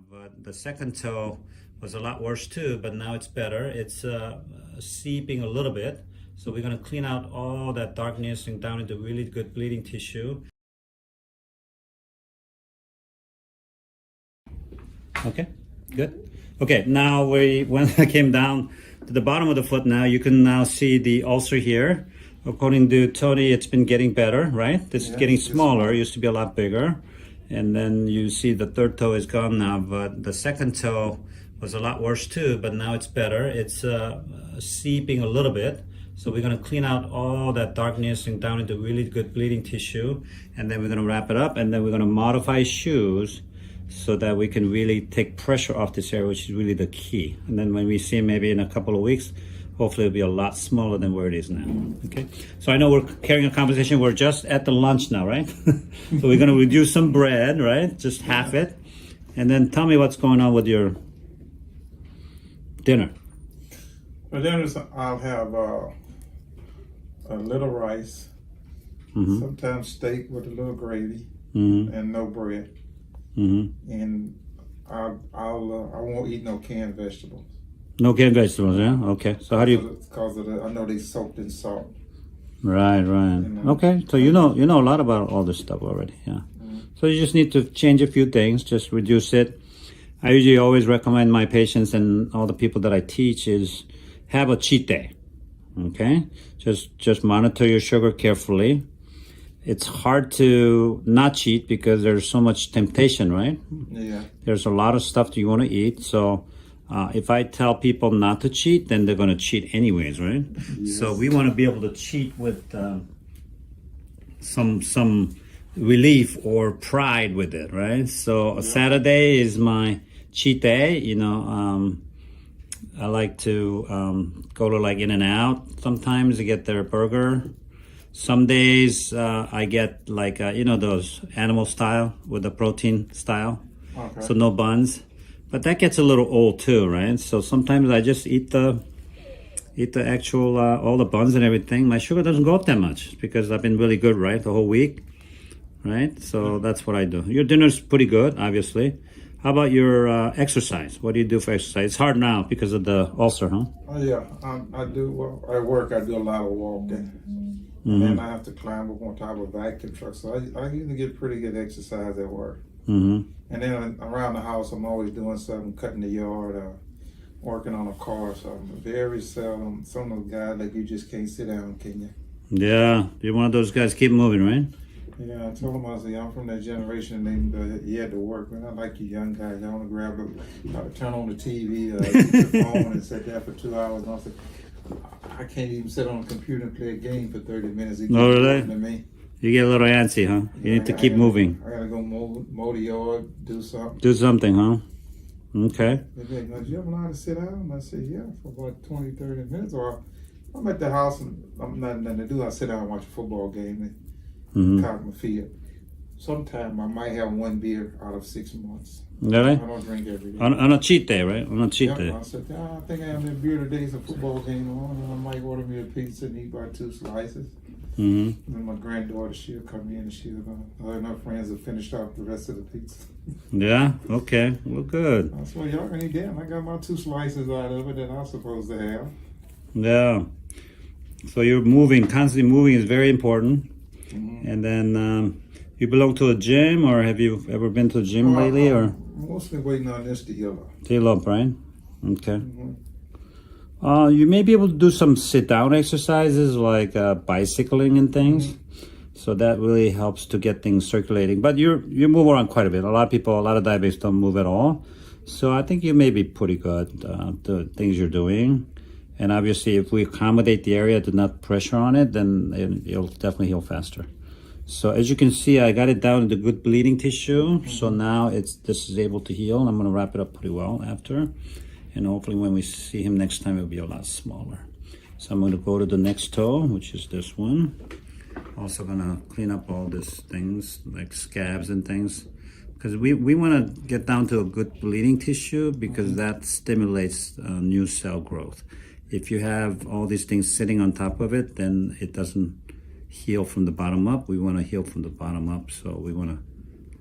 but the second toe was a lot worse too, but now it's better. It's seeping a little bit. So we're gonna clean out all that darkness and down into really good bleeding tissue. Okay, good. Okay, now when I came down to the bottom of the foot now, you can now see the ulcer here. According to Tony, it's been getting better, right? This is getting smaller. It used to be a lot bigger. And then you see the third toe is gone now, but the second toe was a lot worse too, but now it's better. It's seeping a little bit. So we're gonna clean out all that darkness and down into really good bleeding tissue. And then we're gonna wrap it up, and then we're gonna modify shoes so that we can really take pressure off this area, which is really the key. And then when we see him maybe in a couple of weeks, hopefully it'll be a lot smaller than where it is now. Okay, so I know we're carrying a conversation. We're just at the lunch now, right? So we're gonna reduce some bread, right? Just half it. And then tell me what's going on with your dinner. For dinner, I'll have a little rice, sometimes steak with a little gravy, and no bread. And I won't eat no canned vegetables. No canned vegetables, yeah? Okay. So how do you... Because I know they soaked in salt. Right. Okay. So you know a lot about all this stuff already, yeah. So you just need to change a few things, just reduce it. I usually always recommend my patients and all the people that I teach is have a cheat day, okay? Just monitor your sugar carefully. It's hard to not cheat because there's so much temptation, right? Yeah. There's a lot of stuff that you want to eat, so if I tell people not to cheat, then they're going to cheat anyways, right? Yes. So we want to be able to cheat with some relief or pride with it, right? So Saturday is my cheat day. I like to go to like In-N-Out sometimes to get their burger. Some days I get like those animal style with the protein style, so no buns. But that gets a little old too, right? So sometimes I just eat the actual all the buns and everything. My sugar doesn't go up that much because I've been really good, right, the whole week, right? So that's what I do. Your dinner's pretty good, obviously. How about your exercise? What do you do for exercise? It's hard now because of the ulcer, huh? Oh yeah, I do. Well, at work I do a lot of walking, and then I have to climb up on top of a vacuum truck. So I usually get pretty good exercise at work. And then around the house, I'm always doing something, cutting the yard, working on a car. So I'm very seldom. Some of those guys like you just can't sit down, can you? Yeah, you're one of those guys. Keep moving, right? Yeah, I told him I said, I'm from that generation and he had to work. Man, I like you young guys. I want to grab turn on the TV, use the phone and sit there for 2 hours. And I said, I can't even sit on a computer and play a game for 30 minutes. Oh, really? To me. You get a little antsy, huh? You need to keep moving. I gotta go mow the yard, do something. Do something, huh? Okay. They're like, do you ever know how to sit down? I said, yeah, for about 20, 30 minutes. Or I'm at the house and I'm nothing to do. I sit down and watch a football game and cock my feet up. Sometimes I might have one beer out of 6 months. Really? I don't drink every day. On a cheat day, right? On a cheat day. I said, I think I have a beer today. It's a football game on, and I might order me a pizza and eat about 2 slices. And then my granddaughter, she'll come in and her and her friends have finished off the rest of the pizza. Yeah, okay. Well, good. I said, well, y'all can eat that. I got my 2 slices out of it that I'm supposed to have. Yeah. So you're moving, constantly moving is very important. And then you belong to a gym, or have you ever been to a gym lately? Or mostly waiting on this to heal up. To heal up, right? Okay. You may be able to do some sit-down exercises like bicycling and things. So that really helps to get things circulating. But you move around quite a bit. A lot of diabetics don't move at all. So I think you may be pretty good the things you're doing. And obviously, if we accommodate the area to not pressure on it, then it'll definitely heal faster. So as you can see, I got it down into good bleeding tissue. So now this is able to heal. I'm going to wrap it up pretty well after. And hopefully when we see him next time, it'll be a lot smaller. So I'm going to go to the next toe, which is this one. Also going to clean up all these things like scabs and things. Because we want to get down to a good bleeding tissue because that stimulates new cell growth. If you have all these things sitting on top of it, then it doesn't heal from the bottom up. We want to heal from the bottom up. So we want to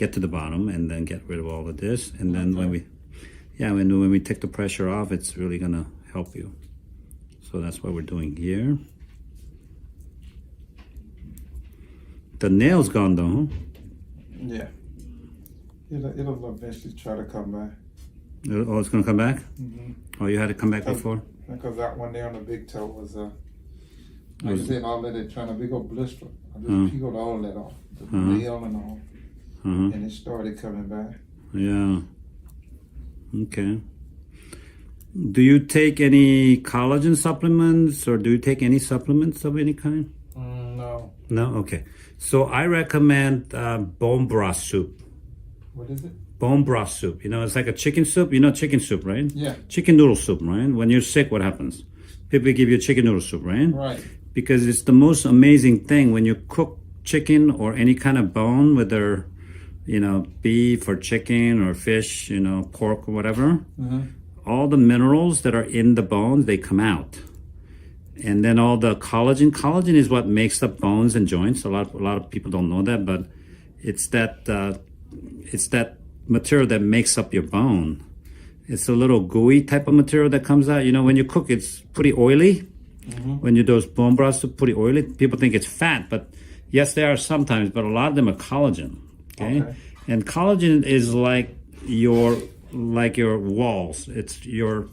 get to the bottom and then get rid of all of this. And then when we take the pressure off, it's really gonna help you. So that's what we're doing here. The nail's gone though, huh? Yeah. It'll eventually try to come back. Oh, it's gonna come back? Mm-hmm. Oh, you had it come back before? Because that one there on the big toe was, like I said, all of it trying to big old blister. I just peeled all that off, the nail and all. And it started coming back. Yeah. Okay. Do you take any collagen supplements or do you take any supplements of any kind? No. No? Okay. So I recommend bone broth soup. What is it? Bone broth soup. You know, it's like a chicken soup. You know chicken soup, right? Yeah. Chicken noodle soup, right? When you're sick, what happens? People give you chicken noodle soup, right? Right. Because it's the most amazing thing when you cook chicken or any kind of bone, whether, you know, beef or chicken or fish, you know, pork or whatever. All the minerals that are in the bones, they come out. And then all the collagen is what makes up bones and joints. A lot of people don't know that, but it's that material that makes up your bone. It's a little gooey type of material that comes out. You know, when you cook, it's pretty oily. When you do those bone broths, it's pretty oily. People think it's fat, but yes, they are sometimes, but a lot of them are collagen. Okay. And collagen is like your walls. It's your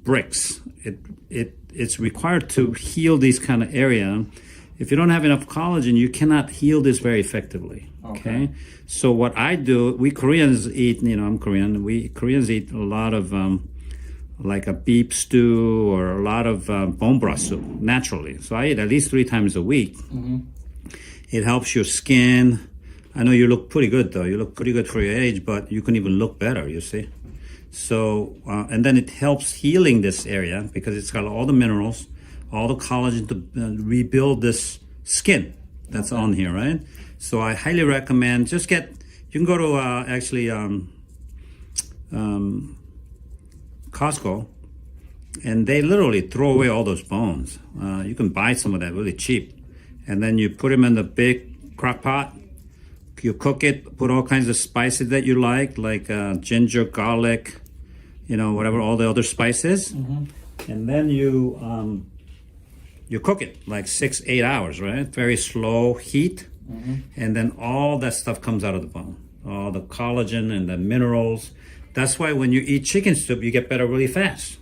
bricks. It's required to heal these kind of area. If you don't have enough collagen, you cannot heal this very effectively. Okay. So what I do, we Koreans eat, you know, I'm Korean. We Koreans eat a lot of like a beef stew or a lot of bone broth soup naturally. So I eat at least 3 times a week. It helps your skin. I know you look pretty good though. You look pretty good for your age, but you can even look better, you see. So, and then it helps healing this area because it's got all the minerals, all the collagen to rebuild this skin that's on here, right? So I highly recommend, you can go to Costco, and they literally throw away all those bones. You can buy some of that really cheap. And then you put them in the big crock pot. You cook it, put all kinds of spices that you like ginger, garlic, you know, whatever, all the other spices. And then you cook it like 6-8 hours, right? Very slow heat. And then all that stuff comes out of the bone. All the collagen and the minerals. That's why when you eat chicken soup, you get better really fast.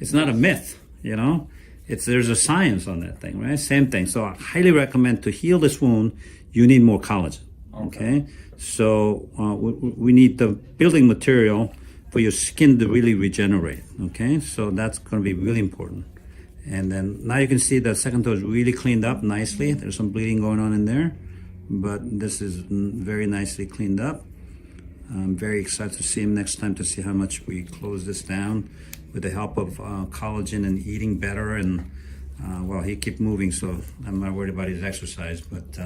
It's not a myth, you know? There's a science on that thing, right? Same thing. So I highly recommend to heal this wound, you need more collagen. Okay, so we need the building material for your skin to really regenerate. Okay, so that's going to be really important. And then now you can see the second toe is really cleaned up nicely. There's some bleeding going on in there, but this is very nicely cleaned up. I'm very excited to see him next time to see how much we close this down with the help of collagen and eating better. And well, he keep moving, so I'm not worried about his exercise, but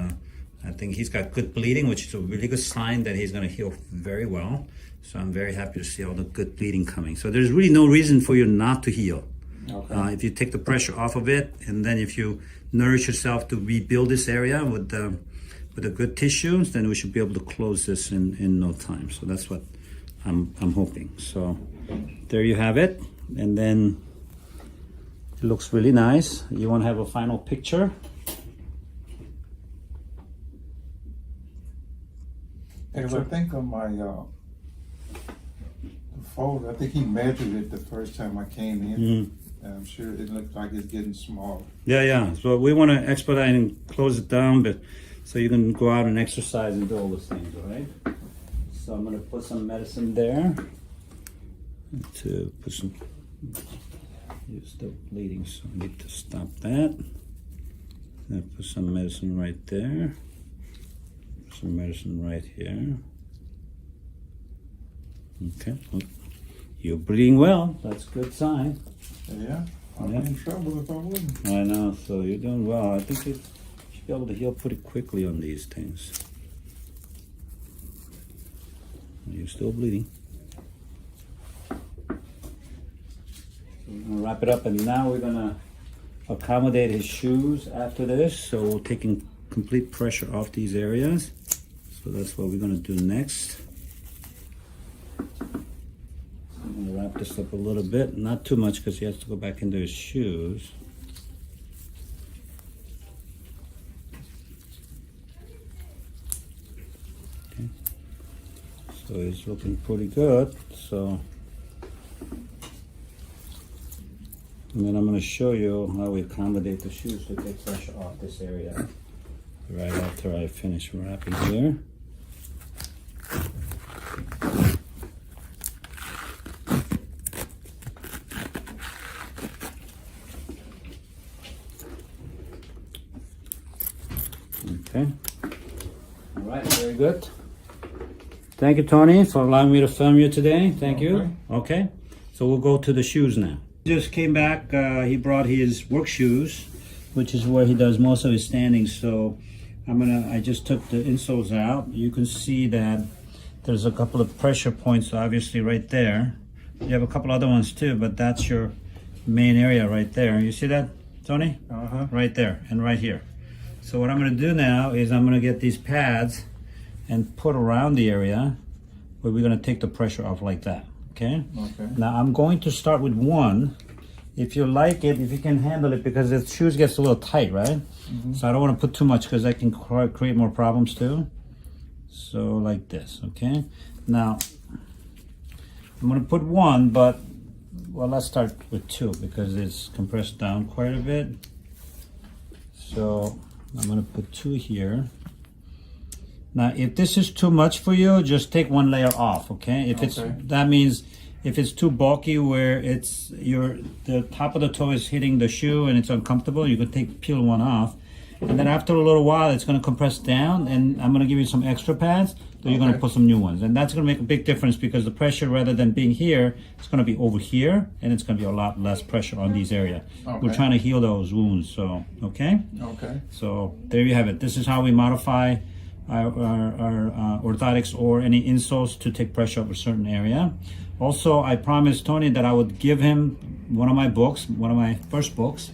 I think he's got good bleeding, which is a really good sign that he's going to heal very well. So I'm very happy to see all the good bleeding coming. So there's really no reason for you not to heal. If you take the pressure off of it, and then if you nourish yourself to rebuild this area with the good tissues, then we should be able to close this in no time. So that's what I'm hoping. So there you have it. And then it looks really nice. You want to have a final picture? Because I think on my folder, I think he measured it the first time I came in. And I'm sure it looks like it's getting smaller. Yeah. So we want to expedite and close it down, but so you can go out and exercise and do all those things, all right? So I'm going to put some medicine there to put some. You're still bleeding, so I need to stop that. Then put some medicine right there. Some medicine right here. Okay. You're bleeding well. That's a good sign. Yeah. I'd be in trouble if I wouldn't. I know. So you're doing well. I think you should be able to heal pretty quickly on these things. You're still bleeding. So we're going to wrap it up, and now we're going to accommodate his shoes after this. So we're taking complete pressure off these areas. So that's what we're gonna do next. I'm gonna wrap this up a little bit, not too much because he has to go back into his shoes. Okay. So he's looking pretty good. So, and then I'm gonna show you how we accommodate the shoes to take pressure off this area right after I finish wrapping here. Okay. All right, very good. Thank you, Tony, for allowing me to film you today. Thank you. Okay. So we'll go to the shoes now. Just came back. He brought his work shoes, which is where he does most of his standing. So I just took the insoles out. You can see that there's a couple of pressure points, obviously, right there. You have a couple other ones too, but that's your main area right there. You see that, Tony? Right there and right here. So what I'm going to do now is I'm going to get these pads and put around the area where we're going to take the pressure off like that. Okay? Okay. Now I'm going to start with one. If you like it, if you can handle it, because the shoes gets a little tight, right? So I don't want to put too much because that can create more problems too. So like this, okay? Now I'm going to put one, but well, let's start with two because it's compressed down quite a bit. So I'm going to put two here. Now, if this is too much for you, just take one layer off, okay? If it's that means if it's too bulky where it's the top of the toe is hitting the shoe and it's uncomfortable, you could peel one off. And then after a little while, it's going to compress down, and I'm going to give you some extra pads, so you're going to put some new ones. And that's going to make a big difference because the pressure, rather than being here, it's going to be over here, and it's going to be a lot less pressure on these areas. We're trying to heal those wounds, so, okay? Okay. So there you have it. This is how we modify our orthotics or any insoles to take pressure over a certain area. Also, I promised Tony that I would give him one of my books, one of my first books.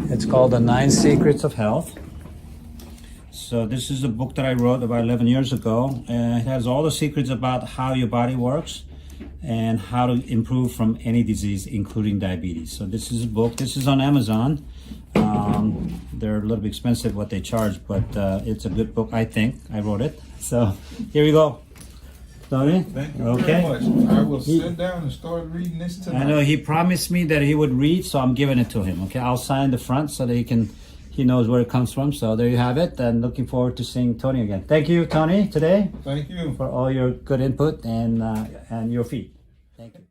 It's called The 9 Secrets of Health. So this is a book that I wrote about 11 years ago. It has all the secrets about how your body works and how to improve from any disease, including diabetes. So this is a book. This is on Amazon. They're a little bit expensive what they charge, but it's a good book, I think. I wrote it. So here we go. Tony? Thank you very much. I will sit down and start reading this tonight. I know he promised me that he would read, so I'm giving it to him. Okay, I'll sign the front so that he knows where it comes from. So there you have it, and looking forward to seeing Tony again. Thank you, Tony, today. Thank you For all your good input and your feed. Thank you.